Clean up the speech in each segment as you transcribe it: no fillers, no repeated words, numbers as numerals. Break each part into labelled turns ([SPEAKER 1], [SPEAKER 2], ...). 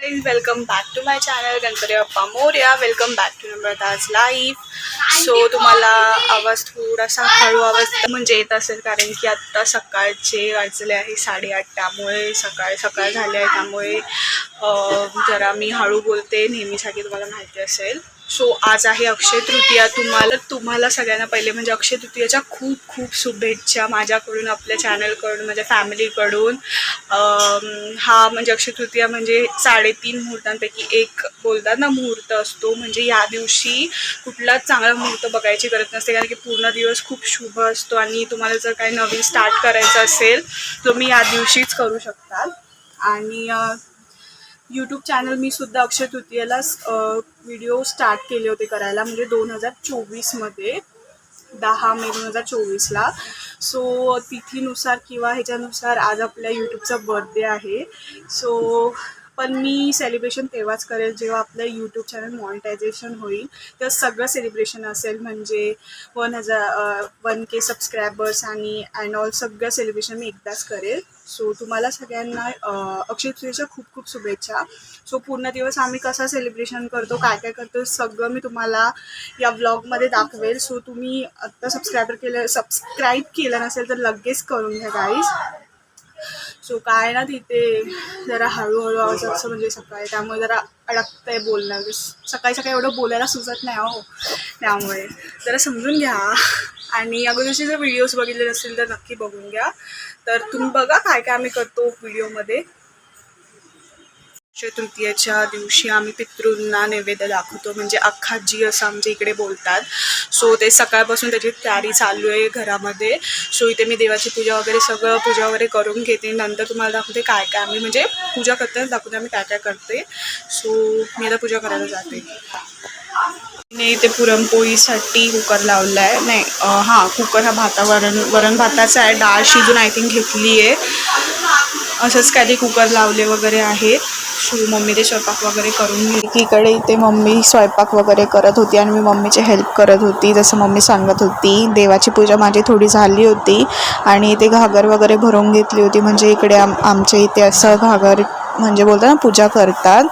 [SPEAKER 1] Guys, welcome back to my channel Ganpati Bappa Morya. Welcome back to Namrata's life. So तुम्हाला आवाज थोडासा हळू आवाज म्हणजे येत असेल कारण की आत्ता सकाळचे वाजले आहे 8:30. त्यामुळे सकाळ झाले आहे, त्यामुळे जरा मी हळू बोलते नेहमीसाठी, तुम्हाला माहिती असेल. सो आज आहे अक्षय तृतीया. तुम्हाला सगळ्यांना पहिले म्हणजे अक्षय तृतीयाच्या खूप खूप शुभेच्छा माझ्याकडून, आपल्या चॅनलकडून, माझ्या फॅमिलीकडून. हा म्हणजे अक्षय तृतीया म्हणजे 3.5 मुहूर्तांपैकी एक बोलतात ना मुहूर्त असतो. म्हणजे या दिवशी कुठलाच चांगला मुहूर्त बघायची गरज नसते कारण की पूर्ण दिवस खूप शुभ असतो आणि तुम्हाला जर काही नवीन स्टार्ट करायचं असेल तर मी या दिवशीच करू शकता. आणि यूट्यूब चॅनल मी सुद्धा अक्षय तृतीयेलाच व्हिडिओ स्टार्ट केले होते करायला, म्हणजे 2024मध्ये 10 मे 2024ला. सो तिथीनुसार किंवा ह्याच्यानुसार आज आपल्या यूट्यूबचा बर्थडे आहे. सो पण मी सेलिब्रेशन तेव्हाच करेल जेव्हा आपलं यूट्यूब चॅनल मॉनिटायझेशन होईल, तर सगळं सेलिब्रेशन असेल. म्हणजे 1K सबस्क्रायबर्स आणि ऑल सगळं सेलिब्रेशन मी एकदाच करेल. सो तुम्हाला सगळ्यांना अक्षय तृतीयेच्या खूप खूप शुभेच्छा. सो पूर्ण दिवस आम्ही कसं सेलिब्रेशन करतो, काय काय करतो, सगळं मी तुम्हाला या व्लॉगमध्ये दाखवेल. सो तुम्ही आत्ता सबस्क्राईब केलं नसेल तर लगेच करून घ्या गाईज. सो काय ना तिथे जरा हळूहळू आवाज असं म्हणजे सकाळी, त्यामुळे जरा अडकतं आहे बोलणं. सकाळी एवढं बोलायला सुचत नाही हो, त्यामुळे जरा समजून घ्या. आणि अगोदरचे जर व्हिडिओज बघितले नसतील तर नक्की बघून घ्या. तर तुम्ही बघा काय काय आम्ही करतो व्हिडिओमध्ये. अक्षय तृतीयेच्या दिवशी आम्ही पितृंना नैवेद्य दाखवतो, म्हणजे अख्खाजी असं आमच्या इकडे बोलतात. सो ते सकाळपासून त्याची तयारी चालू आहे घरामध्ये. सो इथे मी देवाची पूजा वगैरे करून घेते. नंतर तुम्हाला दाखवते काय काय आम्ही म्हणजे पूजा करताना दाखवते आम्ही काय काय करते. सो मी आता पूजा करायला जाते. मी इथे पुरणपोळीसाठी कुकर लावला आहे. नाही कुकर हा वरण भाताचा आहे. डाळ शिजून आय थिंक घेतली आहे. असंच काही कुकर लावले वगैरे आहेत. सो मम्मी ते स्वयंपाक वगैरे करून घेतली. इकडे इथे मम्मी स्वयंपाक वगैरे करत होती आणि मी मम्मीची हेल्प करत होती, जसं मम्मी सांगत होती. देवाची पूजा माझी थोडी झाली होती आणि इथे घागर वगैरे भरून घेतली होती. म्हणजे इकडे आमच्या इथे असं घागर म्हणजे बोलतात ना पूजा करतात,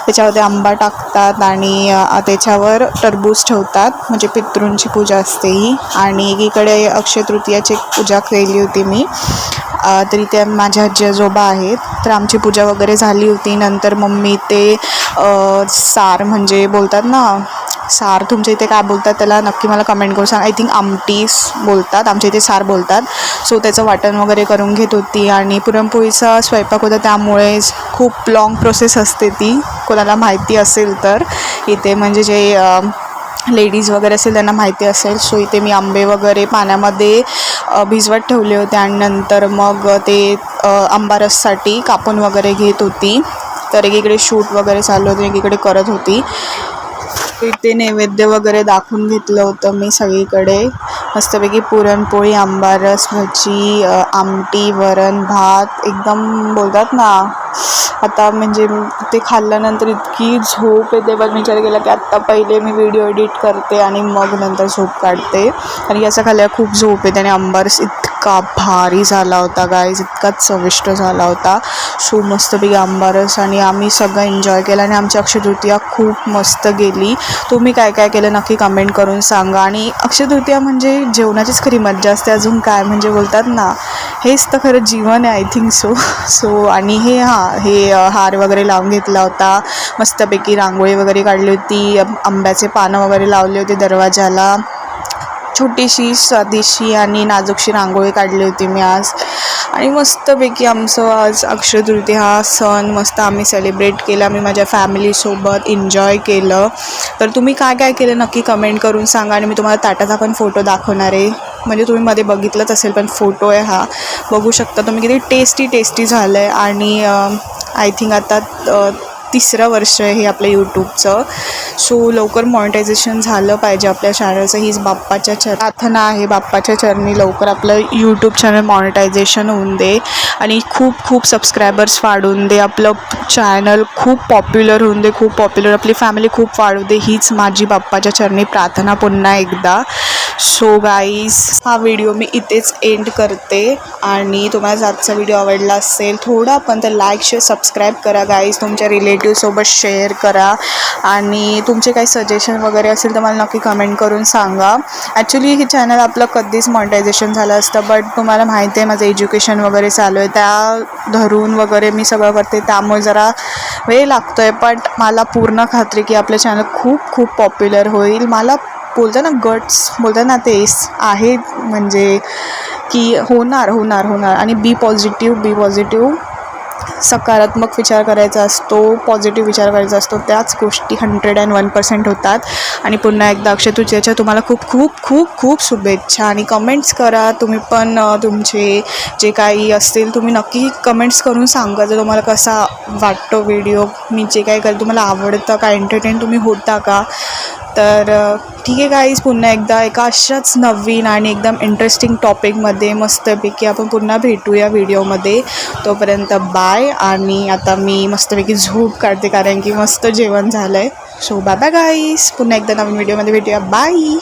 [SPEAKER 1] त्याच्यामध्ये आंबा टाकतात आणि त्याच्यावर टरबूज ठेवतात, म्हणजे पितृंची पूजा असते ही. आणि एकीकडे अक्षय तृतीयाची पूजा केली होती मी. तर इथे माझ्या आजी आजोबा आहेत, तर आमची पूजा वगैरे झाली होती. नंतर मम्मी ते सार म्हणजे बोलतात ना सार, तुमच्या इथे काय बोलतात त्याला नक्की मला कमेंट करून सांग. आय थिंक आमटी बोलतात, आमच्या इथे सार बोलतात. सो त्याचं वाटण वगैरे करून घेत होती. आणि पुरणपोळीचा स्वयंपाक होता त्यामुळे खूप लाँग प्रोसेस असते ती, कोणाला माहिती असेल तर. इथे म्हणजे जे लेडीज वगैरे असेल त्यांना माहिती असेल. सो इथे मी आंबे वगैरे पाण्यामध्ये भिजवत ठेवले होते आणि नंतर मग ते आंबारससाठी कापून वगैरे घेत होती. तर एकीकडे शूट वगैरे चालू होते, एकीकडे करत होती. इथे नैवेद्य वगैरे दाखवून घेतलं होतं मी सगळीकडे. मस्तपैकी पुरणपोळी, आंबारस, भजी, आमटी, वरण भात, एकदम बोलतात ना आता म्हणजे ते खाल्ल्यानंतर इतकी झोप येते. पण विचार केला की आत्ता पहिले मी व्हिडिओ एडिट करते आणि मग नंतर झोप काढते, आणि याचा खाल्ल्यावर खूप झोप येते. आणि आंबारस इतका भारी झाला होता गाईज, इतका चविष्ट झाला होता. सो मस्तपैकी आंबारस आणि आम्ही सगळं एन्जॉय केलं आणि आमची अक्षय तृतीया खूप मस्त गेली. तुम्ही काय काय केलं नक्की कमेंट करून सांगा. आणि अक्षय तृतीया म्हणजे जेवणाचीच खरी मज्जा असते, अजून काय म्हणजे बोलतात ना हेच तर खरं जीवन आहे आय थिंक सो. आणि हे हार वगैरे लावून घेतला होता, मस्तपैकी रांगोळी वगैरे काढली होती, आंब्याचे पानं वगैरे लावले होते दरवाजाला. छोटीशी साधीशी आणि नाजूकशी रांगोळी काढली होती मी आज. आणि मस्तपैकी आमचं आज अक्षय तृतीया हा सण मस्त आम्ही सेलिब्रेट केला. मी माझ्या फॅमिलीसोबत एन्जॉय केलं. तर तुम्ही काय काय केलं नक्की कमेंट करून सांगा. आणि मी तुम्हाला ताटाचा पण फोटो दाखवणार आहे, म्हणजे तुम्ही मध्ये बघितलंच असेल पण फोटो आहे हा, बघू शकता तुम्ही किती टेस्टी झालं आहे. आणि आय थिंक आता 3रं वर्ष आहे हे आपल्या यूट्यूबचं. सो लवकर मॉनिटायझेशन झालं पाहिजे आपल्या चॅनलचं, हीच बाप्पाच्या प्रार्थना आहे. बाप्पाच्या चरणी लवकर आपलं यूट्यूब चॅनल मॉनिटायझेशन होऊन दे आणि खूप खूप सबस्क्रायबर्स वाढवून दे. आपलं चॅनल खूप पॉप्युलर होऊन दे, खूप पॉप्युलर, आपली फॅमिली खूप वाढू दे, हीच माझी बाप्पाच्या चरणी प्रार्थना पुन्हा एकदा. सो गाईज हा व्हिडिओ मी इथेच एंड करते आणि तुम्हाला आजचा व्हिडिओ आवडला असेल थोडा पण तर लाईक शेअर सबस्क्राईब करा गाईज, तुमच्या रिलेटिव्हसोबत शेअर करा आणि तुमचे काही सजेशन वगैरे असेल तर मला नक्की कमेंट करून सांगा. ॲक्च्युली हे चॅनल आपलं कधीच मॉनिटायझेशन झालं असतं, बट तुम्हाला माहिती आहे माझं एज्युकेशन वगैरे चालू आहे, त्या धरून वगैरे मी सगळं करते, त्यामुळे जरा वेळ लागतो आहे. पण मला पूर्ण खात्री की आपलं चॅनल खूप खूप पॉप्युलर होईल. मला बोलतं ना गट्स बोलतं ना तेच आहे, म्हणजे की होणार होणार होणार. आणि बी पॉझिटिव्ह सकारात्मक विचार करायचा असतो, पॉझिटिव्ह विचार करायचा असतो, त्याच गोष्टी 101% होतात. आणि पुन्हा एकदा अक्षय तृतीयेच्या तुम्हाला खूप खूप खूप खूप शुभेच्छा. आणि कमेंट्स करा तुम्ही पण, तुमचे जे काही असतील तुम्ही नक्की कमेंट्स करून सांगा जर तुम्हाला कसा वाटतो व्हिडिओ, मी जे काही करतो तुम्हाला आवडतं का, एंटरटेन तुम्ही होता का. तर ठीक आहे गाईज, पुन्हा एकदा एका अशाच नवीन आणि एकदम इंटरेस्टिंग टॉपिकमध्ये मस्तपैकी आपण पुन्हा भेटूया व्हिडिओमध्ये. तोपर्यंत बाय. आणि आता मी मस्तपैकी झोप काढते कारण की मस्त जेवण झालं आहे. सो बाय बाय गाईज, पुन्हा एकदा नवीन व्हिडिओमध्ये भेटूया. बाय.